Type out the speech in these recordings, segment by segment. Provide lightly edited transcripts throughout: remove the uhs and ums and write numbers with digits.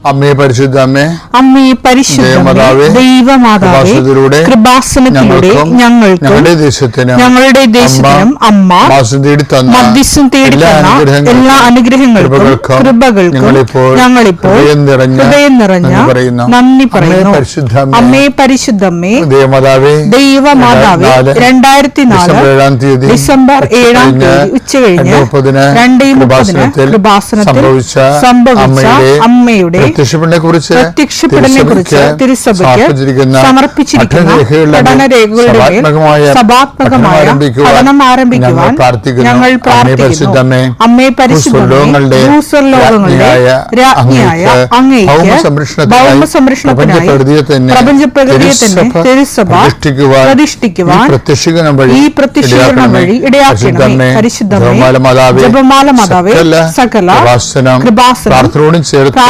അമ്മേ പരിശുദ്ധ അമ്മേ, അമ്മേ പരിശുദ്ധ ദൈവമാതാവേ, കൃപാസനത്തിലൂടെ ഞങ്ങൾക്ക് ഞങ്ങളുടെ ദേശത്തിനും അമ്മ മധ്യസ്ഥം തേടി തന്ന എല്ലാ അനുഗ്രഹങ്ങൾക്കും കൃപകൾക്കും ഞങ്ങളിപ്പോൾ ഹൃദയം നിറഞ്ഞ നന്ദി പറയുന്നു. അമ്മേ പരിശുദ്ധമ്മേ ദൈവമാതാവേ, 2004 ഡിസംബർ 7 ഉച്ചകഴിഞ്ഞ് 2:30 കൃപാസനത്തിൽ സംഭവിച്ച അമ്മയുടെ പ്രത്യക്ഷപ്പെടലിനെക്കുറിച്ച് തിരുസഭയ്ക്ക് സമർപ്പിച്ചിരിക്കുന്ന പഠനരേഖകളുടെ മേൽ സഭാത്മകമായ പഠനം ആരംഭിക്കുവാൻ ഞങ്ങൾ പ്രാർത്ഥിക്കുന്നു. അമ്മേ പരിശുദ്ധമേ, ഭൂസ്വർലോകങ്ങളുടെ രാജ്ഞിയായ അങ്ങേയ്ക്ക് ഭൗമസംരക്ഷണത്തിനായി പ്രപഞ്ചപ്രകൃതിയെ തന്നെ തിരുസഭ പ്രതിഷ്ഠിക്കുവാൻ ഈ പ്രത്യക്ഷീകരണം വഴി ഇടയാക്കണമേ. പരിശുദ്ധമേ, ജപമാല മാതാവേ, സകല കൃപാസനം പ്രാർത്ഥനയോടും ചേർത്ത്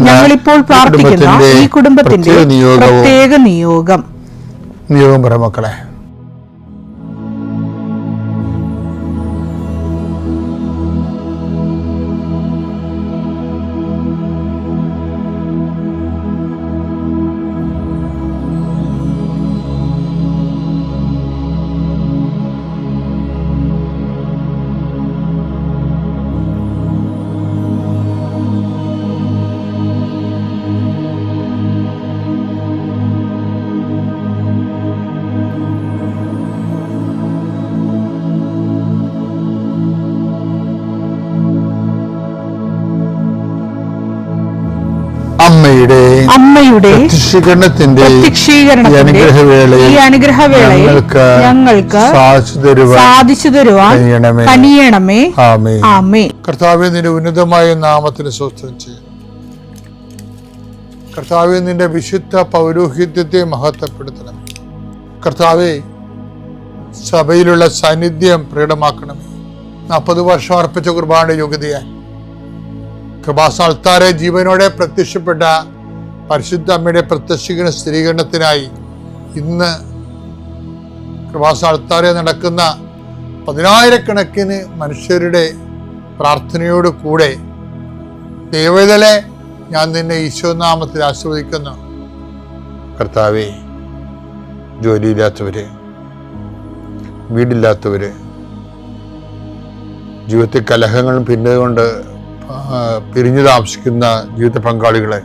ഞങ്ങളിപ്പോൾ പ്രാർത്ഥിക്കുന്ന ഈ കുടുംബത്തിന്റെ പ്രത്യേക നിയോഗം പറ മക്കളെ. അമ്മയുടെ പ്രത്യക്ഷീകരണത്തിന്റെ ഈ അനുഗ്രഹവേളയിൽ ഞങ്ങൾക്ക് സാധിച്ചു തരുവാൻ കനിയണമേ. ആമേൻ. കർത്താവേ, നിന്റെ ഉന്നതമായ നാമത്തിന് സ്തോത്രം ചെയ്യുന്നു. കർത്താവേ, നിന്റെ വിശുദ്ധ പൗരോഹിത്യത്തെ മഹത്വപ്പെടുത്തണം. കർത്താവേ, സഭയിലുള്ള സാന്നിധ്യം പ്രകടമാക്കണമേ. 40 വർഷം അർപ്പിച്ച കുർബാനയുടെ യോഗ്യതയായി കൃപാസ്ഥാനത്താരെ ജീവനോടെ പ്രത്യക്ഷപ്പെട്ട പരിശുദ്ധ അമ്മയുടെ പ്രത്യക്ഷീകരണ സ്ഥിരീകരണത്തിനായി ഇന്ന് കൃപാസ്ഥാനത്താരെ നടക്കുന്ന 10,000 മനുഷ്യരുടെ പ്രാർത്ഥനയോട് കൂടെ ദൈവവേദനെ ഞാൻ നിന്നെ ഈശോനാമത്തിൽ ആശീർവദിക്കുന്നു. കർത്താവേ, ജോലിയില്ലാത്തവര്, വീടില്ലാത്തവര്, ജീവിതത്തിൽ കലഹങ്ങളും പിന്നതുകൊണ്ട് പിരിഞ്ഞു താമസിക്കുന്ന ജീവിത പങ്കാളികളെ,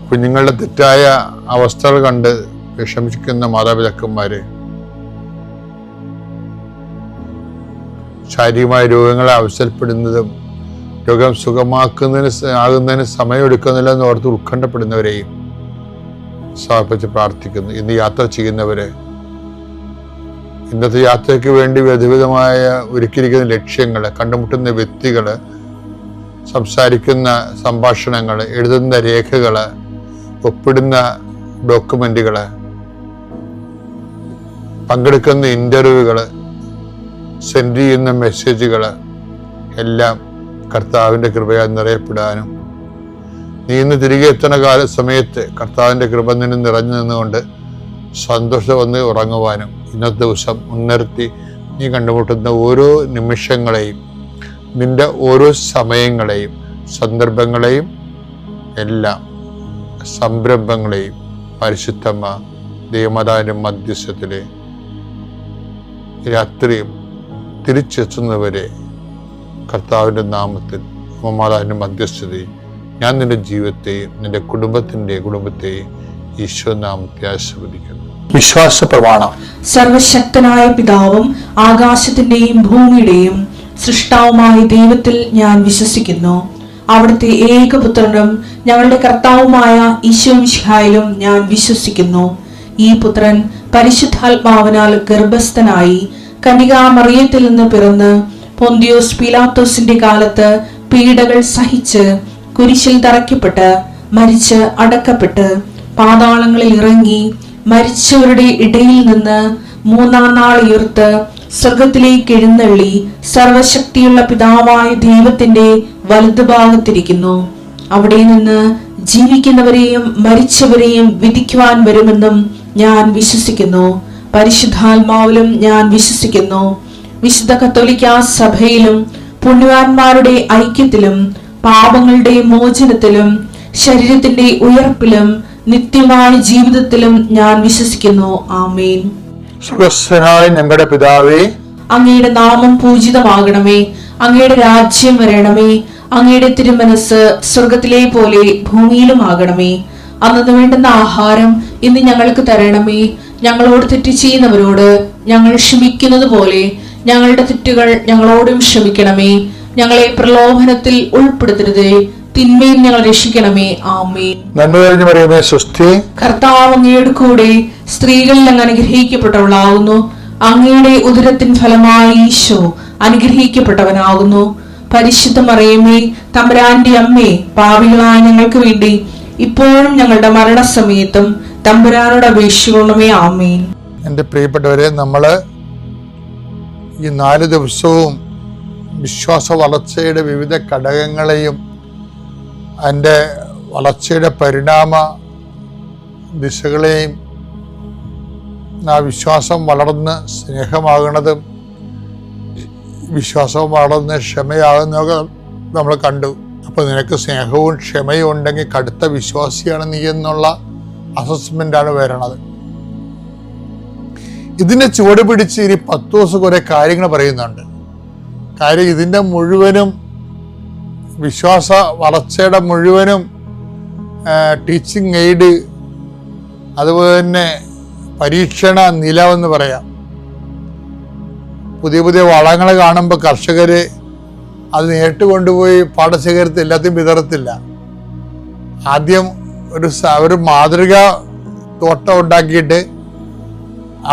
കുഞ്ഞുങ്ങളുടെ തെറ്റായ അവസ്ഥകൾ കണ്ട് വിഷമിക്കുന്ന മാതാപിതാക്കന്മാര്, ശാരീരികമായ രോഗങ്ങളെ അവസരപ്പെടുന്നതും രോഗം ആകുന്നതിന് സമയമെടുക്കുന്നില്ലെന്ന് ഓർത്ത് ഉത്കണ്ഠപ്പെടുന്നവരെയും സമർപ്പിച്ച് പ്രാർത്ഥിക്കുന്നു. ഇന്ന് യാത്ര ചെയ്യുന്നവര്, ഇന്നത്തെ യാത്രയ്ക്ക് വേണ്ടി വിധവിധമായ ഒരുക്കിയിരിക്കുന്ന ലക്ഷ്യങ്ങള്, കണ്ടുമുട്ടുന്ന വ്യക്തികള്, സംസാരിക്കുന്ന സംഭാഷണങ്ങള്, എഴുതുന്ന രേഖകള്, ഒപ്പിടുന്ന ഡോക്യുമെന്റുകള്, പങ്കെടുക്കുന്ന ഇന്റർവ്യൂകള്, സെൻഡ് ചെയ്യുന്ന മെസ്സേജുകള് എല്ലാം കർത്താവിൻ്റെ കൃപയാൽ നിറയപ്പെടാനും നീ ഇന്ന് തിരികെ എത്തുന്ന സമയത്ത് കർത്താവിൻ്റെ കൃപ നിന്നെ നിറഞ്ഞു നിന്നുകൊണ്ട് സന്തോഷം വന്ന് ഉറങ്ങുവാനും ഇന്നത്തെ ദിവസം മുൻനിർത്തി നീ കണ്ടുമുട്ടുന്ന ഓരോ നിമിഷങ്ങളെയും, നിന്റെ ഓരോ സമയങ്ങളെയും, സന്ദർഭങ്ങളെയും, എല്ലാം സംരംഭങ്ങളെയും പരിശുദ്ധമ്മ ദൈവമാതാവിൻ്റെ മധ്യസ്ഥത്തിലെ രാത്രിയും തിരിച്ചെത്തുന്നവരെ കർത്താവിൻ്റെ നാമത്തിൽ മാതാവിൻ്റെ മധ്യസ്ഥതയും ഞാൻ നിന്റെ ജീവിതത്തെയും നിന്റെ കുടുംബത്തെയും ഈശോ നാമത്തെ ആശീർവദിക്കുന്നു. വിശ്വാസ പ്രമാണം. സർവശക്തനായ പിതാവും ആകാശത്തിന്റെയും ഭൂമിയുടെയും സൃഷ്ടാവുമായ ദൈവത്തിൽ ഞാൻ വിശ്വസിക്കുന്നു. അവിടുത്തെ ഏകപുത്രനും ഞങ്ങളുടെ കർത്താവുമായ ഈശോ മിശിഹായിലും ഞാൻ വിശ്വസിക്കുന്നു. ഈ പുത്രൻ പരിശുദ്ധാത്മാവിനാൽ ഗർഭസ്ഥനായി കന്യകാമറിയത്തിൽ നിന്ന് പിറന്ന് പൊന്തിയോസ് പീലാത്തോസിന്റെ കാലത്ത് പീഡകൾ സഹിച്ച് കുരിശിൽ തറയ്ക്കപ്പെട്ട് മരിച്ച് അടക്കപ്പെട്ട് പാതാളങ്ങളിൽ ഇറങ്ങി മരിച്ചവരുടെ ഇടയിൽ നിന്ന് 3-ാം നാൾ ഉയർത്ത് സ്വർഗത്തിലേക്ക് എഴുന്നള്ളി സർവശക്തിയുള്ള പിതാവായ ദൈവത്തിന്റെ വലതുഭാഗത്തിരിക്കുന്നു. അവിടെ നിന്ന് ജീവിക്കുന്നവരെയും മരിച്ചവരെയും വിധിക്കുവാൻ വരുമെന്നും ഞാൻ വിശ്വസിക്കുന്നു. പരിശുദ്ധാത്മാവിലും ഞാൻ വിശ്വസിക്കുന്നു. വിശുദ്ധ കത്തോലിക്കാ സഭയിലും പുണ്യവാന്മാരുടെ ഐക്യത്തിലും പാപങ്ങളുടെ മോചനത്തിലും ശരീരത്തിന്റെ ഉയർപ്പിലും നിത്യമായ ജീവിതത്തിലും ഞാൻ വിശ്വസിക്കുന്നു. ആമേൻ. സ്വർഗ്ഗസ്ഥനായ ഞങ്ങളുടെ പിതാവേ, അങ്ങയുടെ നാമം പൂജിതമാകണമേ. അങ്ങയുടെ രാജ്യം വരണമേ. അങ്ങയുടെ തിരുമനസ് സ്വർഗത്തിലെ പോലെ ഭൂമിയിലും ആകണമേ. അന്നു വേണ്ടുന്ന ആഹാരം ഇന്ന് ഞങ്ങൾക്ക് തരണമേ. ഞങ്ങളോട് തെറ്റ് ചെയ്യുന്നവരോട് ഞങ്ങൾ ക്ഷമിക്കുന്നത് പോലെ ഞങ്ങളുടെ തെറ്റുകൾ ഞങ്ങളോടും ക്ഷമിക്കണമേ. ഞങ്ങളെ പ്രലോഭനത്തിൽ ഉൾപ്പെടുത്തരുതേ, തിന്മയിൽ ഞങ്ങൾ രക്ഷിക്കണമേ. ആമേൻ. നന്മ നിറഞ്ഞ മറിയമേ, സ്വസ്തി. കർത്താവ് അങ്ങയുടെ കൂടെ സ്ത്രീകളിൽ അങ്ങ് അനുഗ്രഹിക്കപ്പെട്ടവളാകുന്നു. അങ്ങയുടെ ഉദരത്തിൻ ഫലമായി ഈശോ അനുഗ്രഹിക്കപ്പെട്ടവനാകുന്നു. പരിശുദ്ധ മറിയമേ, തമ്പുരാന്റെ അമ്മേ, പാപികളായ ഞങ്ങൾക്ക് വേണ്ടി ഇപ്പോഴും ഞങ്ങളുടെ മരണസമയത്തും തമ്പുരാനോട് അപേക്ഷിക്കണമേ. ആമേൻ. എൻ്റെ പ്രിയപ്പെട്ടവരെ, നമ്മള് ഈ 4 ദിവസവും വിശ്വാസ വളർച്ചയുടെ വിവിധ ഘടകങ്ങളെയും അതിൻ്റെ വളർച്ചയുടെ പരിണാമ ദിശകളെയും, ആ വിശ്വാസം വളർന്ന് സ്നേഹമാകുന്നതും വിശ്വാസം വളർന്ന് ക്ഷമയാകുന്നതൊക്കെ നമ്മൾ കണ്ടു. അപ്പോൾ നിനക്ക് സ്നേഹവും ക്ഷമയും ഉണ്ടെങ്കിൽ കടുത്ത വിശ്വാസിയാണ് നീ എന്നുള്ള അസസ്മെൻ്റാണ് വരണത്. ഇതിനെ ചുവട് പിടിച്ച് ഇനി 10 ദിവസം കുറെ കാര്യങ്ങൾ പറയുന്നുണ്ട്. കാര്യം ഇതിൻ്റെ മുഴുവനും വിശ്വാസ വളർച്ചയുടെ മുഴുവനും ടീച്ചിങ് എയ്ഡ്, അതുപോലെ തന്നെ പരീക്ഷണ നിലവെന്ന് പറയാം. പുതിയ പുതിയ വളങ്ങൾ കാണുമ്പോൾ കർഷകർ അത് നേരിട്ട് കൊണ്ടുപോയി പാടശേഖരത്തിൽ എല്ലാத்தைയും വിതറത്തില്ല. ആദ്യം ഒരു മാതൃക തോട്ടം ഉണ്ടാക്കിയിട്ട്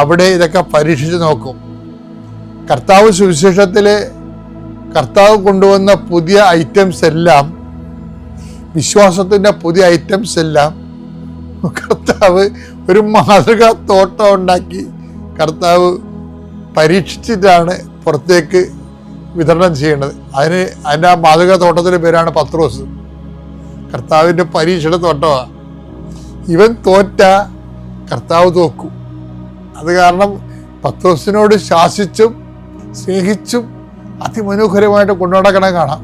അവിടെ ഇതൊക്കെ പരീക്ഷിച്ച് നോക്കും. കർത്താവ് സുവിശേഷത്തിൽ കർത്താവ് കൊണ്ടുവന്ന പുതിയ ഐറ്റംസ് എല്ലാം, വിശ്വാസത്തിൻ്റെ പുതിയ ഐറ്റംസ് എല്ലാം കർത്താവ് ഒരു മാതൃകാ തോട്ടം ഉണ്ടാക്കി കർത്താവ് പരീക്ഷിച്ചിട്ടാണ് പുറത്തേക്ക് വിതരണം ചെയ്യേണ്ടത്. അതിൻ്റെ ആ മാതൃകാ തോട്ടത്തിൻ്റെ പേരാണ് പത്രോസ്. കർത്താവിൻ്റെ പരീക്ഷണ തോട്ടമാണ്. ഇവൻ തോറ്റ കർത്താവ് തോക്കും. അത് കാരണം പത്രോസിനോട് ശാസിച്ചും സ്നേഹിച്ചും അതിമനോഹരമായിട്ട് കൊണ്ടുനടക്കണ കാണാം.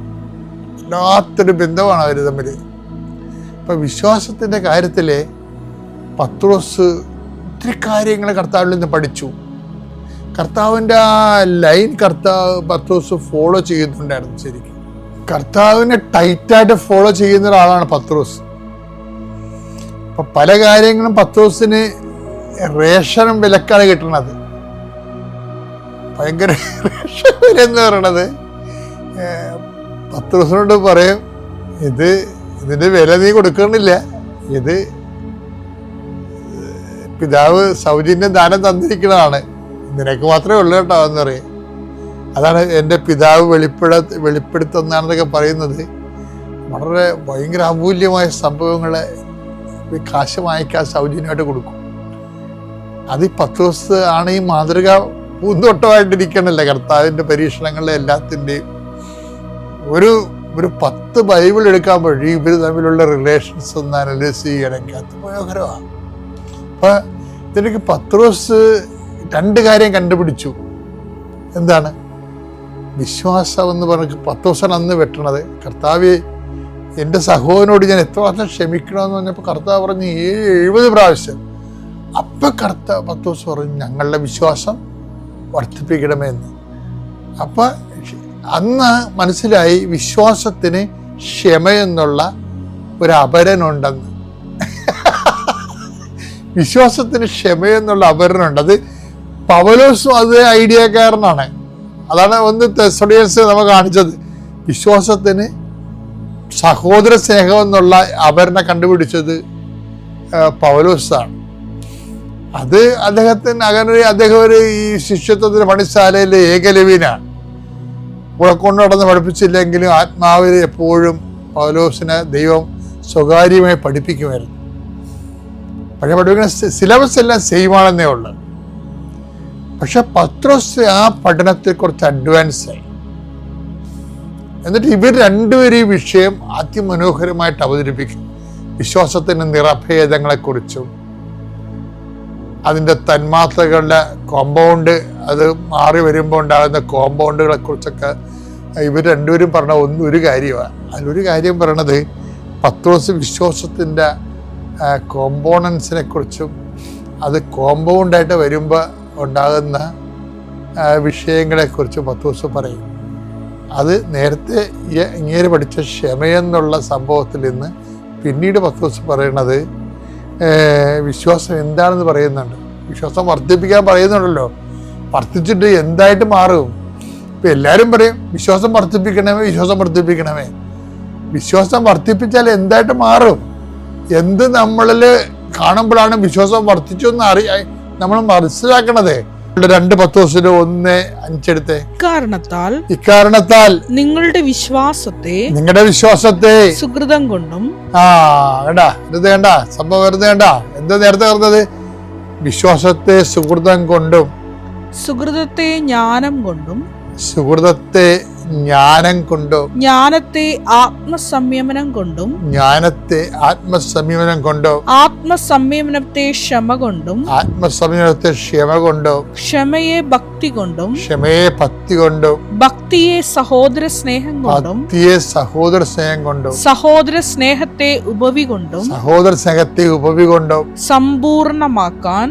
വല്ലാത്തൊരു ബന്ധമാണ് അവർ തമ്മിൽ. ഇപ്പം വിശ്വാസത്തിൻ്റെ കാര്യത്തിൽ പത്രോസ് ഒത്തിരി കാര്യങ്ങൾ കർത്താവിൽ നിന്ന് പഠിച്ചു. കർത്താവിൻ്റെ ആ ലൈൻ പത്രോസ് ഫോളോ ചെയ്യുന്നുണ്ടായിരുന്നു. ശരിക്കും കർത്താവിനെ ടൈറ്റായിട്ട് ഫോളോ ചെയ്യുന്ന ഒരാളാണ് പത്രോസ്. അപ്പം പല കാര്യങ്ങളും പത്രോസിന് റേഷനും വിലക്കാണ് കിട്ടുന്നത്. ഭയങ്കര റേഷൻ വില എന്ന് പറയണത്. പത്രോസിനോട് പറയും, ഇതിൻ്റെ വില നീ കൊടുക്കണില്ല, ഇത് പിതാവ് സൗജന്യ ദാനം തന്നിരിക്കുന്നതാണ്, നിനക്ക് മാത്രമേ ഉള്ളൂ കേട്ടോ എന്ന് പറയും. അതാണ് എൻ്റെ പിതാവ് വെളിപ്പെടുത്തുന്നതാണെന്നൊക്കെ പറയുന്നത്. വളരെ ഭയങ്കര അമൂല്യമായ സംഭവങ്ങളെ കാശ് വാങ്ങിക്കാൻ സൗജന്യമായിട്ട് കൊടുക്കും. അത് 10 ദിവസം ആണ് ഈ മാതൃക പൂന്തോട്ടമായിട്ടിരിക്കണല്ലേ കർത്താവിൻ്റെ പരീക്ഷണങ്ങളിലെ എല്ലാത്തിൻ്റെയും. ഒരു 10 ബൈബിൾ എടുക്കാൻ വഴി ഇവർ തമ്മിലുള്ള റിലേഷൻസ് ഒന്ന് അനലൈസ് ചെയ്യണമെങ്കിൽ അത് മനോഹരമാണ്. അപ്പം ഇതിലേക്ക് പത്രോസ് 2 കാര്യം കണ്ടുപിടിച്ചു. എന്താണ് വിശ്വാസം എന്ന് പറഞ്ഞ് പത്രോസാണ് അന്ന് വെട്ടണത്. കർത്താവ് എൻ്റെ സഹോദരനോട് ഞാൻ എത്രമാത്രം ക്ഷമിക്കണമെന്ന് പറഞ്ഞപ്പോൾ കർത്താവ് പറഞ്ഞ് 70 പ്രാവശ്യം. അപ്പം പത്രോസ് പറഞ്ഞു ഞങ്ങളുടെ വിശ്വാസം വർദ്ധിപ്പിക്കണമെന്ന്. അപ്പം അന്ന് മനസ്സിലായി വിശ്വാസത്തിന് ക്ഷമയെന്നുള്ള ഒരു അപരനുണ്ടെന്ന്. വിശ്വാസത്തിന് ക്ഷമയെന്നുള്ള അപരനുണ്ട്. അത് പൗലോസും അത് ഐഡിയക്കാരനാണ്. അതാണ് 1 തെസ്സലോനിയൻസ് നമ്മൾ കാണിച്ചത്. വിശ്വാസത്തിന് സഹോദര സ്നേഹം എന്നുള്ള അപരനെ കണ്ടുപിടിച്ചത് പൗലോസാണ്. അത് അദ്ദേഹം ഒരു ഈ ശിഷ്യത്വത്തിന് പണിശാലയിലെ ഏകലവ്യനാണ്. കൂടെ കൊണ്ടു നടന്ന് പഠിപ്പിച്ചില്ലെങ്കിലും ആത്മാവിൽ എപ്പോഴും പൗലോസിനെ ദൈവം സ്വകാര്യമായി പഠിപ്പിക്കുമായിരുന്നു. പക്ഷെ പഠിപ്പിക്കുന്ന സിലബസ് എല്ലാം സെയിമാണെന്നേ ഉള്ളൂ. പക്ഷെ പത്രോസ് ആ പഠനത്തിൽ കുറച്ച് അഡ്വാൻസ് ആയി. എന്നിട്ട് ഇവർ രണ്ടുപേരും ഈ വിഷയം അതിമനോഹരമായിട്ട് അവതരിപ്പിക്കും. വിശ്വാസത്തിൻ്റെ നിറഭേദങ്ങളെക്കുറിച്ചും അതിൻ്റെ തന്മാത്രകളുടെ കോമ്പൗണ്ട്, അത് മാറി വരുമ്പോൾ ഉണ്ടാകുന്ന കോമ്പൗണ്ടുകളെ കുറിച്ചൊക്കെ ഇവർ രണ്ടുപേരും പറഞ്ഞ ഒരു കാര്യമാണ്. അതിലൊരു കാര്യം പറയണത് പത്രോസ് വിശ്വാസത്തിൻ്റെ കോമ്പോണൻസിനെ കുറിച്ചും അത് കോമ്പൗണ്ടായിട്ട് വരുമ്പോൾ ഉണ്ടാകുന്ന വിഷയങ്ങളെക്കുറിച്ച് പത്രോസ് പറയും. അത് നേരത്തെ ഇങ്ങേര് പഠിച്ച ക്ഷമയെന്നുള്ള സംഭവത്തിൽ നിന്ന് പിന്നീട് പത്രോസ് പറയണത് വിശ്വാസം എന്താണെന്ന് പറയുന്നുണ്ട്. വിശ്വാസം വർദ്ധിപ്പിക്കാൻ പറയുന്നുണ്ടല്ലോ. വർദ്ധിച്ചിട്ട് എന്തായിട്ട് മാറും? ഇപ്പം എല്ലാവരും പറയും വിശ്വാസം വർദ്ധിപ്പിക്കണമേ, വിശ്വാസം വർദ്ധിപ്പിക്കണമേ. വിശ്വാസം വർദ്ധിപ്പിച്ചാൽ എന്തായിട്ട് മാറും? എന്ത് നമ്മളിൽ കാണുമ്പോഴാണ് വിശ്വാസം വർദ്ധിച്ചു എന്ന് നമ്മൾ മനസ്സിലാക്കണത്. 2 പത്രോസിന് 1:5 ഇക്കാരണത്താൽ നിങ്ങളുടെ വിശ്വാസത്തെ സുകൃതം കൊണ്ടും വേണ്ട സംഭവം വെറുതെ വേണ്ട. എന്താ നേരത്തെ പറഞ്ഞത്? വിശ്വാസത്തെ സുകൃതം കൊണ്ടും സുകൃതത്തെ ജ്ഞാനം കൊണ്ടും ജ്ഞാനത്തെ ആത്മസംയമനം കൊണ്ടും ആത്മസംയമനത്തെ ക്ഷമ കൊണ്ടും ക്ഷമയെ ഭക്തി കൊണ്ടും ഭക്തിയെ സഹോദര സ്നേഹം കൊണ്ടും സഹോദര സ്നേഹത്തെ ഉപവി കൊണ്ടും സമ്പൂർണമാക്കാൻ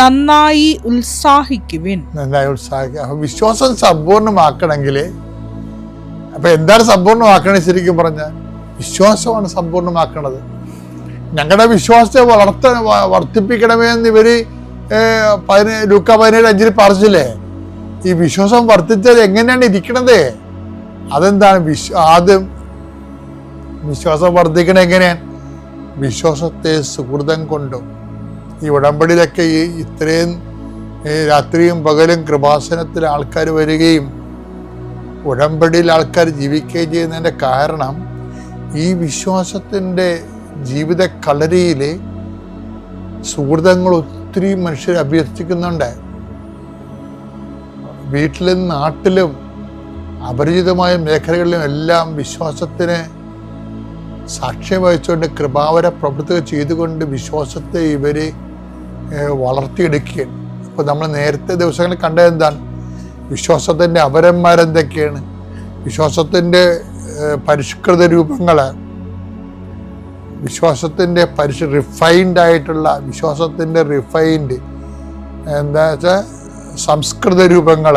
നന്നായി ഉത്സാഹിക്കുവിൻ. വിശ്വാസം സമ്പൂർണ്ണമാക്കണമെങ്കിൽ അപ്പൊ എന്താണ് സമ്പൂർണ്ണമാക്കണത്? ശരിക്കും പറഞ്ഞാൽ വിശ്വാസമാണ് സമ്പൂർണ്ണമാക്കണത്. ഞങ്ങളുടെ വിശ്വാസത്തെ വർദ്ധിപ്പിക്കണമേ എന്ന് ഇവര് ലൂക്കാ 17:5 പറഞ്ഞില്ലേ? ഈ വിശ്വാസം വർദ്ധിച്ചാൽ എങ്ങനെയാണ് ഇരിക്കണത്? അതെന്താണ്? ആദ്യം വിശ്വാസം വർദ്ധിക്കണത് എങ്ങനെയാണ്? വിശ്വാസത്തെ സുഹൃതം കൊണ്ടും. ഈ ഉടമ്പടിയിലൊക്കെ ഇത്രയും രാത്രിയും പകലും കൃപാസനത്തിൽ ആൾക്കാർ വരികയും ഉടമ്പടിയിൽ ആൾക്കാർ ജീവിക്കുകയും ചെയ്യുന്നതിൻ്റെ കാരണം ഈ വിശ്വാസത്തിൻ്റെ ജീവിത കളരിയിൽ സുഹൃതങ്ങൾ ഒത്തിരി മനുഷ്യർ അഭ്യർത്ഥിക്കുന്നുണ്ട്. വീട്ടിലും നാട്ടിലും അപരിചിതമായ മേഖലകളിലും എല്ലാം വിശ്വാസത്തിന് സാക്ഷ്യം വഹിച്ചുകൊണ്ട് കൃപാവര പ്രവൃത്തികൾ ചെയ്തുകൊണ്ട് വിശ്വാസത്തെ ഇവർ വളർത്തിയെടുക്കുകയാണ്. അപ്പോൾ നമ്മൾ നേരത്തെ ദിവസങ്ങളിൽ കണ്ടത് എന്താണ്? വിശ്വാസത്തിൻ്റെ അപരന്മാരെന്തൊക്കെയാണ്? വിശ്വാസത്തിൻ്റെ പരിഷ്കൃത രൂപങ്ങൾ, വിശ്വാസത്തിൻ്റെ റിഫൈൻഡ് ആയിട്ടുള്ള വിശ്വാസത്തിൻ്റെ എന്താ വെച്ചാൽ സംസ്കൃത രൂപങ്ങൾ.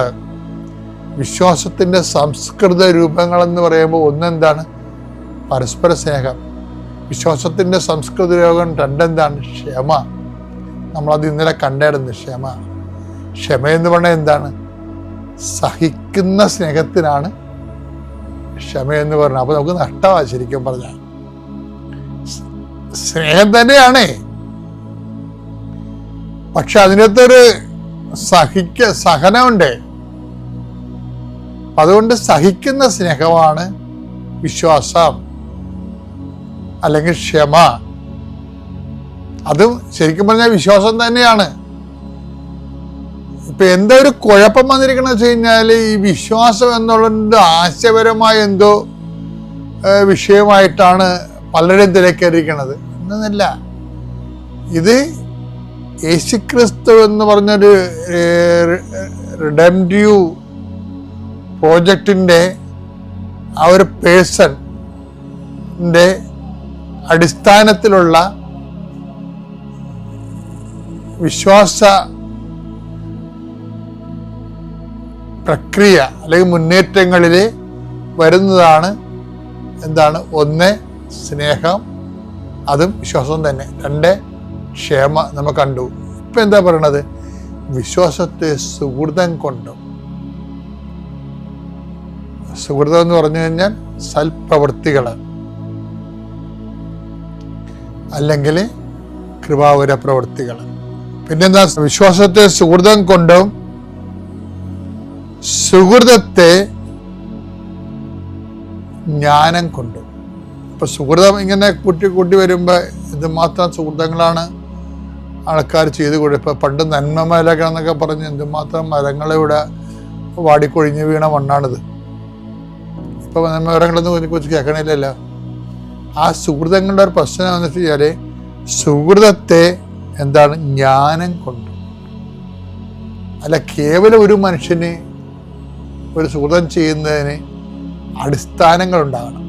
വിശ്വാസത്തിൻ്റെ സംസ്കൃത രൂപങ്ങളെന്ന് പറയുമ്പോൾ ഒന്നെന്താണ്? പരസ്പര സ്നേഹം. വിശ്വാസത്തിൻ്റെ സംസ്കൃത രൂപം 2 എന്താണ്? ക്ഷമ. നമ്മളത് ഇന്നലെ കണ്ടായിരുന്നു. ക്ഷമയെന്ന് പറഞ്ഞാൽ എന്താണ്? സഹിക്കുന്ന സ്നേഹത്തിനാണ് ക്ഷമയെന്ന് പറഞ്ഞത്. അപ്പൊ നമുക്ക് നഷ്ടമാണ് ശരിക്കും പറഞ്ഞാൽ. സ്നേഹം തന്നെയാണ്, പക്ഷെ അതിനകത്തൊരു സഹനമുണ്ട്. അതുകൊണ്ട് സഹിക്കുന്ന സ്നേഹമാണ് വിശ്വാസം അല്ലെങ്കിൽ ക്ഷമ. അതും ശരിക്കും പറഞ്ഞാൽ വിശ്വാസം തന്നെയാണ്. ഇപ്പൊ എന്താ ഒരു കുഴപ്പം വന്നിരിക്കണമെന്ന് വെച്ച് കഴിഞ്ഞാൽ ഈ വിശ്വാസം എന്നുള്ളത് ആശയപരമായ എന്തോ വിഷയമായിട്ടാണ് പലരും തിരക്കേറിയിരിക്കുന്നത്. എന്നല്ല, ഇത് യേശുക്രിസ്തു എന്ന് പറഞ്ഞൊരു റിഡംപ്റ്റീവ് പ്രോജക്റ്റിൻ്റെ ആ ഒരു പേഴ്സണിൻ്റെ അടിസ്ഥാനത്തിലുള്ള വിശ്വാസ പ്രക്രിയ അല്ലെങ്കിൽ മുന്നേറ്റങ്ങളിൽ വരുന്നതാണ് എന്താണ്? 1 സ്നേഹം, അതും വിശ്വാസം തന്നെ. 2 ക്ഷമ നമ്മൾ കണ്ടു. ഇപ്പം എന്താ പറയണത്? വിശ്വാസത്തെ സുഹൃതം കൊണ്ടും. സുഹൃതം എന്ന് പറഞ്ഞു കഴിഞ്ഞാൽ സൽപ്രവൃത്തികൾ അല്ലെങ്കിൽ കൃപാവര പ്രവൃത്തികൾ. പിന്നെന്താ? വിശ്വാസത്തെ സുഹൃതം കൊണ്ടും സുഹൃതത്തെ ജ്ഞാനം കൊണ്ടും. ഇപ്പൊ സുഹൃതം ഇങ്ങനെ കൂട്ടി വരുമ്പോൾ എന്തുമാത്രം സുഹൃതങ്ങളാണ് ആൾക്കാർ ചെയ്തു കൊടുക്കുക. ഇപ്പൊ പണ്ട് നന്മമലകൾ എന്നൊക്കെ പറഞ്ഞ് എന്തുമാത്രം മരങ്ങളിവിടെ വാടിക്കൊഴിഞ്ഞ് വീണ മണ്ണാണിത്. ഇപ്പൊ നന്മമരങ്ങളൊന്നും കുറിച്ച് കേൾക്കണില്ലല്ലോ. ആ സുഹൃതങ്ങളുടെ ഒരു പ്രശ്നം എന്ന് വെച്ച് കഴിഞ്ഞാല് സുഹൃതത്തെ എന്താണ്? ജ്ഞാനം കൊണ്ടും. അല്ല കേവലം ഒരു മനുഷ്യന് ഒരു സുഹൃതം ചെയ്യുന്നതിന് അടിസ്ഥാനങ്ങൾ ഉണ്ടാകണം.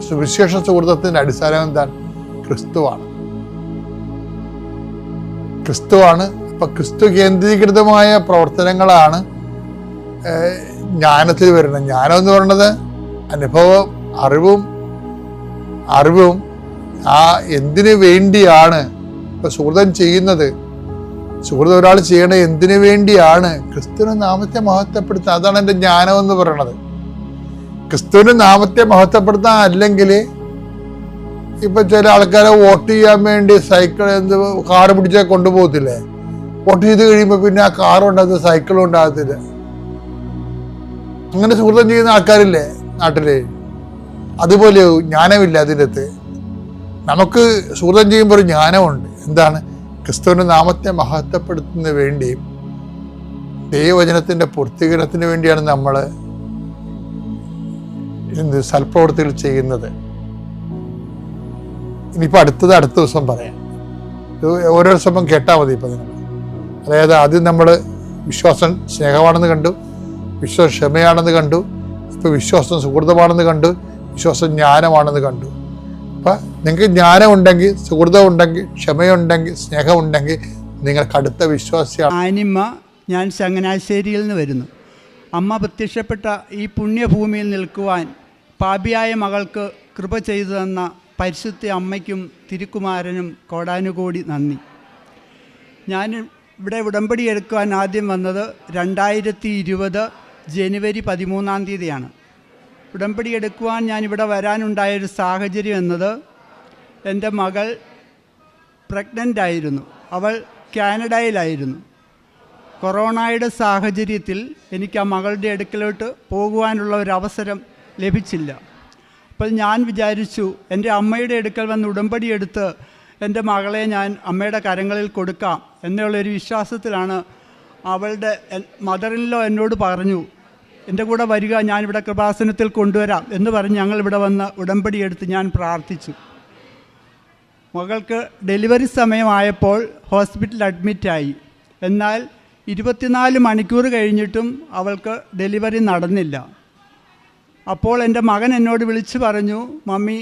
സുവിശേഷ സുഹൃത്തത്തിൻ്റെ അടിസ്ഥാനം എന്താണ്? ക്രിസ്തുവാണ്. അപ്പം ക്രിസ്തു കേന്ദ്രീകൃതമായ പ്രവർത്തനങ്ങളാണ് ജ്ഞാനത്തിൽ വരുന്നത്. ജ്ഞാനം എന്ന് പറയുന്നത് അനുഭവം, അറിവും ആ എന്തിനു വേണ്ടിയാണ് ഇപ്പം സുഹൃതം ചെയ്യുന്നത്, സുഹൃതം ഒരാൾ ചെയ്യണത് എന്തിനു വേണ്ടിയാണ്? ക്രിസ്തുവിന്റെ നാമത്തെ മഹത്വപ്പെടുത്താൻ. അതാണ് എൻ്റെ ജ്ഞാനം എന്ന് പറയുന്നത്. ക്രിസ്തുവിന്റെ നാമത്തെ മഹത്വപ്പെടുത്താൻ അല്ലെങ്കിൽ ഇപ്പം ചില ആൾക്കാരെ വോട്ട് ചെയ്യാൻ വേണ്ടി കാറ് പിടിച്ചാൽ കൊണ്ടുപോകത്തില്ലേ? വോട്ട് ചെയ്ത് കഴിയുമ്പോൾ പിന്നെ ആ കാറും ഉണ്ടാകത്തില്ല, സൈക്കിളും ഉണ്ടാകത്തില്ല. അങ്ങനെ സുഹൃത്തം ചെയ്യുന്ന ആൾക്കാരില്ലേ നാട്ടില്? അതുപോലെ ജ്ഞാനമില്ല അതിനകത്ത്. നമുക്ക് സുഹൃത്തം ചെയ്യുമ്പോൾ ഒരു ജ്ഞാനമുണ്ട്. എന്താണ്? ക്രിസ്തുവിന്റെ നാമത്തെ മഹത്വപ്പെടുത്തുന്നതിന് വേണ്ടിയും ദൈവവചനത്തിന്റെ പൂർത്തീകരണത്തിന് വേണ്ടിയാണ് നമ്മൾ സൽപ്രവൃത്തികൾ ചെയ്യുന്നത്. ഇനിയിപ്പോൾ അടുത്ത ദിവസം പറയാം. ഓരോ ദിവസം കേട്ടാൽ മതി. ഇപ്പം നിങ്ങൾ അതായത് ആദ്യം നമ്മൾ വിശ്വാസം സ്നേഹമാണെന്ന് കണ്ടു, വിശ്വാസം ക്ഷമയാണെന്ന് കണ്ടു, ഇപ്പോൾ വിശ്വാസം സുഹൃതമാണെന്ന് കണ്ടു, വിശ്വാസം ജ്ഞാനമാണെന്ന് കണ്ടു. അപ്പം നിങ്ങൾക്ക് ജ്ഞാനം ഉണ്ടെങ്കിൽ, സുഹൃതം ഉണ്ടെങ്കിൽ, ക്ഷമയുണ്ടെങ്കിൽ, സ്നേഹമുണ്ടെങ്കിൽ നിങ്ങൾക്ക് അടുത്ത വിശ്വാസിയാണ്. ആനിമ്മ, ഞാൻ ചങ്ങനാശ്ശേരിയിൽ നിന്ന് വരുന്നു. അമ്മ പ്രത്യക്ഷപ്പെട്ട ഈ പുണ്യഭൂമിയിൽ നിൽക്കുവാൻ പാപിയായ മകൾക്ക് കൃപ ചെയ്തു തന്ന പരിശുദ്ധ അമ്മയ്ക്കും തിരുക്കുമാരനും കോടാനുകോടി നന്ദി. ഞാൻ ഇവിടെ ഉടമ്പടി എടുക്കുവാൻ ആദ്യം വന്നത് 2020 ജനുവരി 13 ഉടമ്പടി എടുക്കുവാൻ ഞാനിവിടെ വരാനുണ്ടായൊരു സാഹചര്യം എന്നത്, എൻ്റെ മകൾ പ്രഗ്നൻ്റ് ആയിരുന്നു. അവൾ കാനഡയിലായിരുന്നു. കൊറോണയുടെ സാഹചര്യത്തിൽ എനിക്ക് ആ മകളുടെ അടുക്കലോട്ട് പോകുവാനുള്ള ഒരു അവസരം ലഭിച്ചില്ല. അപ്പോൾ ഞാൻ വിചാരിച്ചു എൻ്റെ അമ്മയുടെ അടുക്കൽ വന്ന് ഉടമ്പടി എടുത്ത് എൻ്റെ മകളെ ഞാൻ അമ്മയുടെ കരങ്ങളിൽ കൊടുക്കാം എന്നുള്ളൊരു വിശ്വാസത്തിലാണ്. അവളുടെ മദറിൻലോ എന്നോട് പറഞ്ഞു, എൻ്റെ കൂടെ വരിക, ഞാനിവിടെ കൃപാസനത്തിൽ കൊണ്ടുവരാം എന്ന് പറഞ്ഞ് ഞങ്ങളിവിടെ വന്ന് ഉടമ്പടി എടുത്ത് ഞാൻ പ്രാർത്ഥിച്ചു. മകൾക്ക് ഡെലിവറി സമയമായപ്പോൾ ഹോസ്പിറ്റലിൽ അഡ്മിറ്റായി. എന്നാൽ 24 മണിക്കൂർ കഴിഞ്ഞിട്ടും അവൾക്ക് ഡെലിവറി നടന്നില്ല. അപ്പോൾ എൻ്റെ മകൻ എന്നോട് വിളിച്ച് പറഞ്ഞു, മമ്മി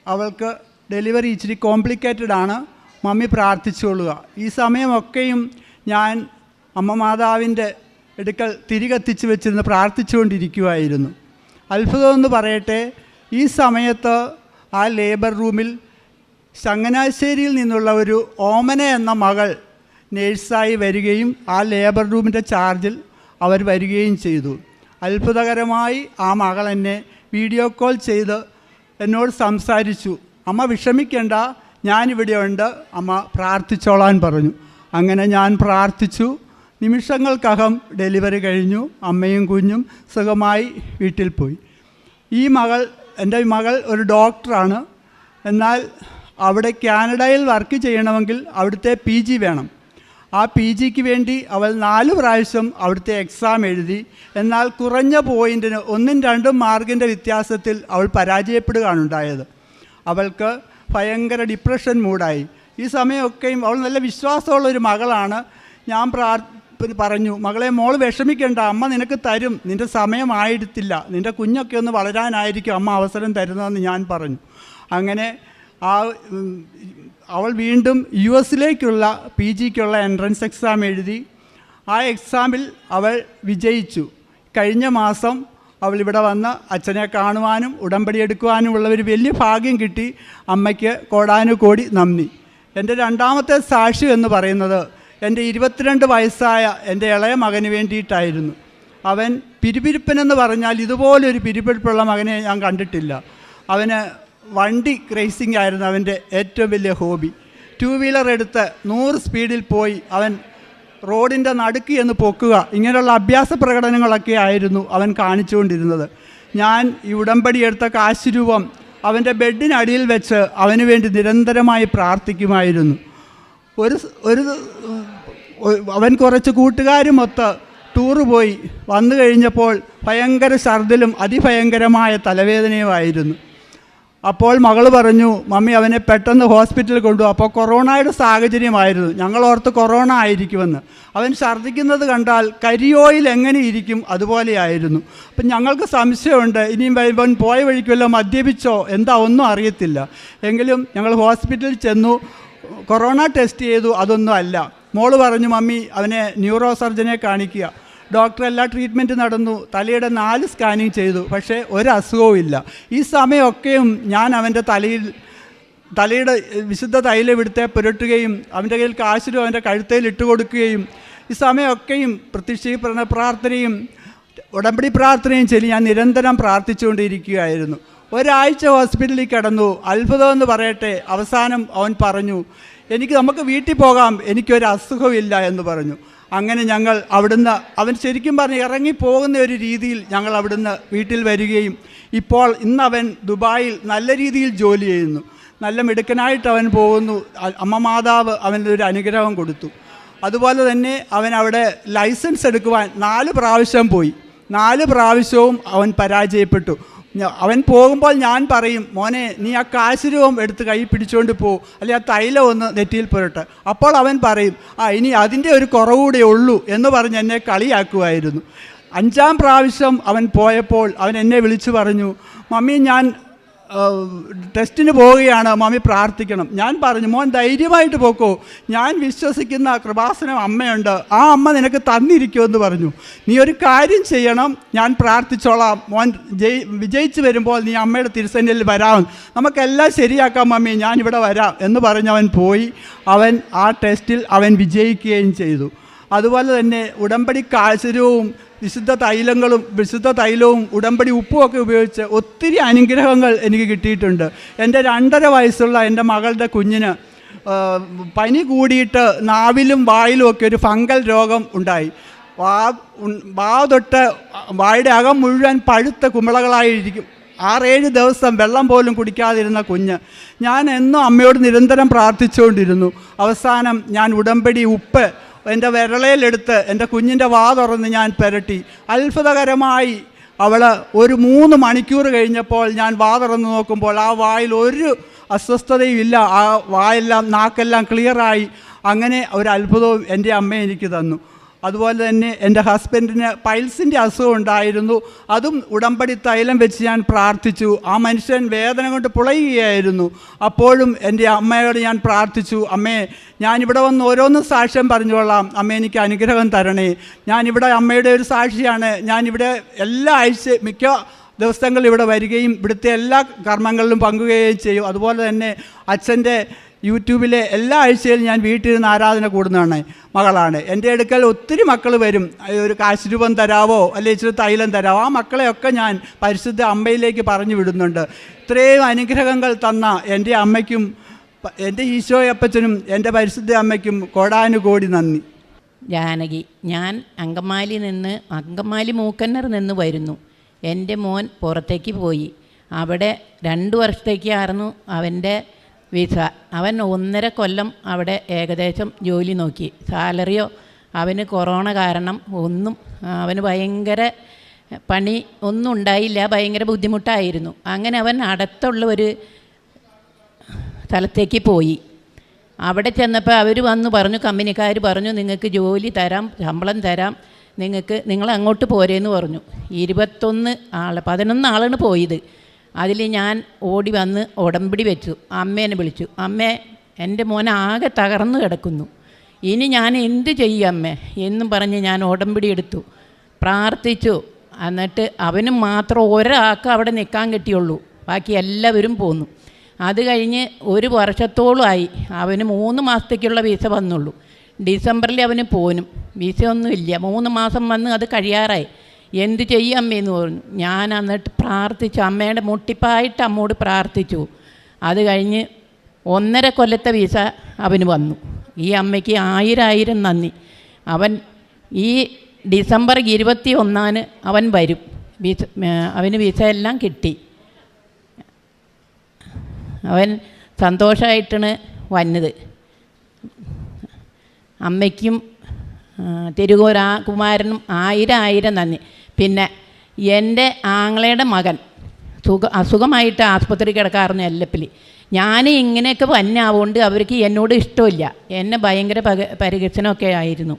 അവൾക്ക് ഡെലിവറി ഇച്ചിരി കോംപ്ലിക്കേറ്റഡ് ആണ്, മമ്മി പ്രാർത്ഥിച്ചുകൊള്ളുക. ഈ സമയമൊക്കെയും ഞാൻ അമ്മ മാതാവിൻ്റെ എടുക്കൽ തിരികത്തിച്ച് വെച്ചിരുന്ന് പ്രാർത്ഥിച്ചുകൊണ്ടിരിക്കുമായിരുന്നു. അത്ഭുതമെന്ന് പറയട്ടെ, ഈ സമയത്ത് ആ ലേബർ റൂമിൽ ചങ്ങനാശ്ശേരിയിൽ നിന്നുള്ള ഒരു ഓമന എന്ന മകൾ നേഴ്സായി വരികയും ആ ലേബർ റൂമിൻ്റെ ചാർജിൽ അവർ വരികയും ചെയ്തു. അത്ഭുതകരമായി ആ മകൾ എന്നെ വീഡിയോ കോൾ ചെയ്ത് എന്നോട് സംസാരിച്ചു. അമ്മ വിഷമിക്കേണ്ട, ഞാനിവിടെ ഉണ്ട്, അമ്മ പ്രാർത്ഥിച്ചോളാൻ പറഞ്ഞു. അങ്ങനെ ഞാൻ പ്രാർത്ഥിച്ചു. നിമിഷങ്ങൾക്കകം ഡെലിവറി കഴിഞ്ഞു. അമ്മയും കുഞ്ഞും സുഖമായി വീട്ടിൽ പോയി. എൻ്റെ മകൾ ഒരു ഡോക്ടറാണ്. എന്നാൽ അവിടെ കാനഡയിൽ വർക്ക് ചെയ്യണമെങ്കിൽ അവിടുത്തെ PG വേണം. ആ PGക്ക് വേണ്ടി അവൾ 4 പ്രാവശ്യം അവിടുത്തെ എക്സാം എഴുതി. എന്നാൽ കുറഞ്ഞ പോയിൻറ്റിന് 1-2 മാർക്കിൻ്റെ വ്യത്യാസത്തിൽ അവൾ പരാജയപ്പെടുകയാണ് ഉണ്ടായത്. അവൾക്ക് ഭയങ്കര ഡിപ്രഷൻ മൂഡായി. ഈ സമയമൊക്കെയും അവൾ നല്ല വിശ്വാസമുള്ളൊരു മകളാണ്. ഞാൻ പറഞ്ഞു, മകളെ മോൾ വിഷമിക്കേണ്ട, അമ്മ നിനക്ക് തരും, നിൻ്റെ സമയമായിട്ടില്ല, നിൻ്റെ കുഞ്ഞൊക്കെ ഒന്ന് വളരാനായിരിക്കും അമ്മ അവസരം തരുന്നതെന്ന് ഞാൻ പറഞ്ഞു. അങ്ങനെ അവൾ വീണ്ടും US PGക്കുള്ള എൻട്രൻസ് എക്സാം എഴുതി. ആ എക്സാമിൽ അവൾ വിജയിച്ചു. കഴിഞ്ഞ മാസം അവൾ ഇവിടെ വന്ന് അച്ഛനെ കാണുവാനും ഉടമ്പടി എടുക്കുവാനുമുള്ള ഒരു വലിയ ഭാഗ്യം കിട്ടി. അമ്മയ്ക്ക് കോടാനുകോടി നന്ദി. എൻ്റെ രണ്ടാമത്തെ സാക്ഷി എന്ന് പറയുന്നത് എൻ്റെ 22 വയസ്സായ എൻ്റെ ഇളയ മകന് വേണ്ടിയിട്ടായിരുന്നു. അവൻ പിരിപിരിപ്പനെന്ന് പറഞ്ഞാൽ ഇതുപോലൊരു പിരിപിരിപ്പുള്ള മകനെ ഞാൻ കണ്ടിട്ടില്ല. അവന് വണ്ടി റേസിംഗ് ആയിരുന്നു അവൻ്റെ ഏറ്റവും വലിയ ഹോബി. 2 വീലർ എടുത്ത് 100 സ്പീഡിൽ പോയി അവൻ റോഡിൻ്റെ നടുക്ക് എന്ന് പൊക്കുക, ഇങ്ങനെയുള്ള അഭ്യാസ പ്രകടനങ്ങളൊക്കെ ആയിരുന്നു അവൻ കാണിച്ചുകൊണ്ടിരുന്നത്. ഞാൻ ഈ ഉടമ്പടി എടുത്ത കാശ് രൂപം അവൻ്റെ ബെഡിനടിയിൽ വെച്ച് അവന് വേണ്ടി നിരന്തരമായി പ്രാർത്ഥിക്കുമായിരുന്നു. അവൻ കുറച്ച് കൂട്ടുകാരുമൊത്ത് ടൂറ് പോയി വന്നു കഴിഞ്ഞപ്പോൾ ഭയങ്കര ഛർദിലും അതിഭയങ്കരമായ തലവേദനയുമായിരുന്നു. അപ്പോൾ മകൾ പറഞ്ഞു, മമ്മി അവനെ പെട്ടെന്ന് ഹോസ്പിറ്റലിൽ കൊണ്ടുപോകും. അപ്പോൾ കൊറോണയുടെ സാഹചര്യമായിരുന്നു. ഞങ്ങളോർത്ത് കൊറോണ ആയിരിക്കുമെന്ന്. അവൻ ഛർദ്ദിക്കുന്നത് കണ്ടാൽ കരിയോയിൽ എങ്ങനെ ഇരിക്കും അതുപോലെയായിരുന്നു. അപ്പം ഞങ്ങൾക്ക് സംശയമുണ്ട്, ഇനിയും അവൻ പോയ വഴിക്കുമല്ലോ മദ്യപിച്ചോ എന്താ ഒന്നും അറിയത്തില്ല. എങ്കിലും ഞങ്ങൾ ഹോസ്പിറ്റലിൽ ചെന്നു, കൊറോണ ടെസ്റ്റ് ചെയ്തു, അതൊന്നും അല്ല. മോള് പറഞ്ഞു, മമ്മി അവനെ ന്യൂറോ സർജനെ കാണിക്കുക. ഡോക്ടർ എല്ലാ ട്രീറ്റ്മെൻറ്റ് നടന്നു, തലയുടെ 4 സ്കാനിങ് ചെയ്തു, പക്ഷേ ഒരസുഖവും ഇല്ല. ഈ സമയമൊക്കെയും ഞാൻ അവൻ്റെ തലയുടെ വിശുദ്ധ തൈലം എടുത്ത് പുരട്ടുകയും അവൻ്റെ കയ്യിൽ കാശിലും അവൻ്റെ കഴുത്തയിൽ ഇട്ട് കൊടുക്കുകയും ഈ സമയമൊക്കെയും പ്രത്യക്ഷീകരണ പ്രാർത്ഥനയും ഉടമ്പടി പ്രാർത്ഥനയും ചൊല്ലി ഞാൻ നിരന്തരം പ്രാർത്ഥിച്ചുകൊണ്ടിരിക്കുകയായിരുന്നു. ഒരാഴ്ച ഹോസ്പിറ്റലിൽ കിടന്നു. അത്ഭുതമെന്ന് പറയട്ടെ, അവസാനം അവൻ പറഞ്ഞു, നമുക്ക് വീട്ടിൽ പോകാം, എനിക്കൊരു അസുഖമില്ല എന്ന് പറഞ്ഞു. അങ്ങനെ ഞങ്ങൾ അവിടുന്ന്, അവൻ ശരിക്കും പറഞ്ഞ് ഇറങ്ങിപ്പോകുന്ന ഒരു രീതിയിൽ ഞങ്ങൾ അവിടുന്ന് വീട്ടിൽ വരികയും ഇപ്പോൾ ഇന്നവൻ ദുബായിൽ നല്ല രീതിയിൽ ജോലി ചെയ്യുന്നു. നല്ല മിടുക്കനായിട്ട് അവൻ പോകുന്നു. അമ്മ മാതാവ് അവനൊരു അനുഗ്രഹം കൊടുത്തു. അതുപോലെ തന്നെ അവൻ അവിടെ ലൈസൻസ് എടുക്കുവാൻ 4 പ്രാവശ്യം പോയി. 4 പ്രാവശ്യവും അവൻ പരാജയപ്പെട്ടു. അവൻ പോകുമ്പോൾ ഞാൻ പറയും, മോനെ നീ ആ കാശുരൂപം എടുത്ത് കൈ പിടിച്ചുകൊണ്ട് പോ, അല്ലെങ്കിൽ ആ തൈലം ഒന്ന് നെറ്റിയിൽ പുരട്ടെ. അപ്പോൾ അവൻ പറയും, ഇനി അതിൻ്റെ ഒരു കുറവുകൂടെ ഉള്ളൂ എന്ന് പറഞ്ഞ് എന്നെ കളിയാക്കുമായിരുന്നു. 5-ാം പ്രാവശ്യം അവൻ പോയപ്പോൾ അവൻ എന്നെ വിളിച്ചു പറഞ്ഞു, മമ്മി ഞാൻ ടെസ്റ്റിന് പോവുകയാണ്, മമ്മി പ്രാർത്ഥിക്കണം. ഞാൻ പറഞ്ഞു, മോൻ ധൈര്യമായിട്ട് പോക്കോ, ഞാൻ വിശ്വസിക്കുന്ന കൃപാസനം അമ്മയുണ്ട്, ആ അമ്മ നിനക്ക് തന്നിരിക്കുമെന്ന് പറഞ്ഞു. നീ ഒരു കാര്യം ചെയ്യണം, ഞാൻ പ്രാർത്ഥിച്ചോളാം, മോൻ വിജയിച്ച് വരുമ്പോൾ നീ അമ്മയുടെ തിരുസന്നിധിയിൽ വരാം, നമുക്കെല്ലാം ശരിയാക്കാം മമ്മി, ഞാനിവിടെ വരാം എന്ന് പറഞ്ഞവൻ പോയി. അവൻ ആ ടെസ്റ്റിൽ അവൻ വിജയിക്കുകയും ചെയ്തു. അതുപോലെ തന്നെ ഉടമ്പടി കാശുരവും വിശുദ്ധ തൈലവും ഉടമ്പടി ഉപ്പുമൊക്കെ ഉപയോഗിച്ച് ഒത്തിരി അനുഗ്രഹങ്ങൾ എനിക്ക് കിട്ടിയിട്ടുണ്ട്. എൻ്റെ 2.5 വയസ്സുള്ള എൻ്റെ മകളുടെ കുഞ്ഞിന് പനി കൂടിയിട്ട് നാവിലും വായിലും ഒക്കെ ഒരു ഫംഗൽ രോഗം ഉണ്ടായി. വാ തൊട്ട് വായുടെ അകം മുഴുവൻ പഴുത്ത കുമിളകളായിരിക്കും. 6-7 ദിവസം വെള്ളം പോലും കുടിക്കാതിരുന്ന കുഞ്ഞ്. ഞാൻ എന്നും അമ്മയോട് നിരന്തരം പ്രാർത്ഥിച്ചുകൊണ്ടിരുന്നു. അവസാനം ഞാൻ ഉടമ്പടി ഉപ്പ് എൻ്റെ വിരളയിലെടുത്ത് എൻ്റെ കുഞ്ഞിൻ്റെ വാ തുറന്ന് ഞാൻ പുരട്ടി. അത്ഭുതകരമായി അവൾ ഒരു 3 മണിക്കൂർ കഴിഞ്ഞപ്പോൾ ഞാൻ വാ തുറന്ന് നോക്കുമ്പോൾ ആ വായിൽ ഒരു അസ്വസ്ഥതയും ഇല്ല. ആ വായെല്ലാം നാക്കെല്ലാം ക്ലിയറായി. അങ്ങനെ ഒരു അത്ഭുതവും എൻ്റെ അമ്മ എനിക്ക് തന്നു. അതുപോലെ തന്നെ എൻ്റെ ഹസ്ബൻഡിന് പൈൽസിൻ്റെ അസുഖം ഉണ്ടായിരുന്നു. അതും ഉടമ്പടി തൈലം വെച്ച് ഞാൻ പ്രാർത്ഥിച്ചു. ആ മനുഷ്യൻ വേദന കൊണ്ട് പുളയുകയായിരുന്നു. അപ്പോഴും എൻ്റെ അമ്മയോട് ഞാൻ പ്രാർത്ഥിച്ചു, അമ്മേ ഞാനിവിടെ വന്ന് ഓരോന്നും സാക്ഷ്യം പറഞ്ഞുകൊള്ളാം, അമ്മ എനിക്ക് അനുഗ്രഹം തരണേ. ഞാനിവിടെ അമ്മയുടെ ഒരു സാക്ഷിയാണ്. ഞാനിവിടെ മിക്ക ദിവസങ്ങളിൽ ഇവിടെ വരികയും ഇവിടുത്തെ എല്ലാ കർമ്മങ്ങളിലും പങ്കുകയും ചെയ്യും. അതുപോലെ തന്നെ അച്ഛൻ്റെ യൂട്യൂബിലെ എല്ലാ ആഴ്ചയിലും ഞാൻ വീട്ടിലിരുന്ന് ആരാധന കൂടുന്നതാണ് മകളാണ്. എൻ്റെ അടുക്കൽ ഒത്തിരി മക്കൾ വരും, ഒരു കാശ് രൂപം തരാവോ അല്ലെങ്കിൽ ഇച്ചിരി തൈലം തരാവോ. ആ മക്കളെയൊക്കെ ഞാൻ പരിശുദ്ധ അമ്മയിലേക്ക് പറഞ്ഞു വിടുന്നുണ്ട്. ഇത്രയും അനുഗ്രഹങ്ങൾ തന്ന എൻ്റെ അമ്മയ്ക്കും എൻ്റെ ഈശോയപ്പച്ചനും എൻ്റെ പരിശുദ്ധ അമ്മയ്ക്കും കോടാനുകോടി നന്ദി. ജാനകി, ഞാൻ അങ്കമാലി മൂക്കന്നർ നിന്ന് വരുന്നു. എൻ്റെ മോൻ പുറത്തേക്ക് പോയി. അവിടെ 2 വർഷത്തേക്കായിരുന്നു അവൻ്റെ വിസ. അവൻ 1.5 കൊല്ലം അവിടെ ഏകദേശം ജോലി നോക്കി. സാലറിയോ അവന് കൊറോണ കാരണം അവന് ഭയങ്കര പണി ഒന്നും ഉണ്ടായില്ല, ഭയങ്കര ബുദ്ധിമുട്ടായിരുന്നു. അങ്ങനെ അവൻ അടുത്തുള്ള ഒരു സ്ഥലത്തേക്ക് പോയി. അവിടെ ചെന്നപ്പോൾ അവർ വന്നു പറഞ്ഞു, കമ്പനിക്കാർ പറഞ്ഞു, നിങ്ങൾക്ക് ജോലി തരാം, ശമ്പളം തരാം, നിങ്ങൾ അങ്ങോട്ട് പോരേന്ന് പറഞ്ഞു. 11 ആളാണ് പോയത്. അതിൽ ഞാൻ ഓടി വന്ന് ഉടമ്പടി വെച്ചു. അമ്മേനെ വിളിച്ചു, അമ്മേ എൻ്റെ മോൻ ആകെ തകർന്നു കിടക്കുന്നു, ഇനി ഞാൻ എന്ത് ചെയ്യും അമ്മേ എന്നും പറഞ്ഞ് ഞാൻ ഉടമ്പടി എടുത്തു, പ്രാർത്ഥിച്ചു. എന്നിട്ട് അവന് മാത്രം ഒരാൾക്ക് അവിടെ നിൽക്കാൻ കിട്ടിയുള്ളൂ, ബാക്കി എല്ലാവരും പോന്നു. അത് കഴിഞ്ഞ് 1 വർഷത്തോളമായി. അവന് 3 മാസത്തേക്കുള്ള വിസ വന്നുള്ളൂ. ഡിസംബറിൽ അവന് പോനും വിസ ഒന്നുമില്ല. 3 മാസം വന്ന് അത് കഴിയാറായി. എന്ത് ചെയ്യും അമ്മയെന്ന് പറഞ്ഞു. ഞാൻ എന്നിട്ട് പ്രാർത്ഥിച്ചു, അമ്മയുടെ മുട്ടിപ്പായിട്ട് അമ്മോട് പ്രാർത്ഥിച്ചു. അത് കഴിഞ്ഞ് 1.5 കൊല്ലത്തെ വിസ അവന് വന്നു. ഈ അമ്മയ്ക്ക് 1000 നന്ദി. അവൻ ഈ ഡിസംബർ 21 അവൻ വരും. അവന് വിസ എല്ലാം കിട്ടി. അവൻ സന്തോഷമായിട്ടാണ് വന്നത്. അമ്മയ്ക്കും കുമാരനും 1000 നന്ദി. പിന്നെ എൻ്റെ ആങ്ങളയുടെ മകൻ അസുഖമായിട്ട് ആസ്പത്രി കിടക്കാറുണ്ട് എല്ലപ്പിൽ. ഞാൻ ഇങ്ങനെയൊക്കെ വന്നാവുകൊണ്ട് അവർക്ക് എന്നോട് ഇഷ്ടമില്ല, എന്നെ ഭയങ്കര പരിഹസനമൊക്കെ ആയിരുന്നു.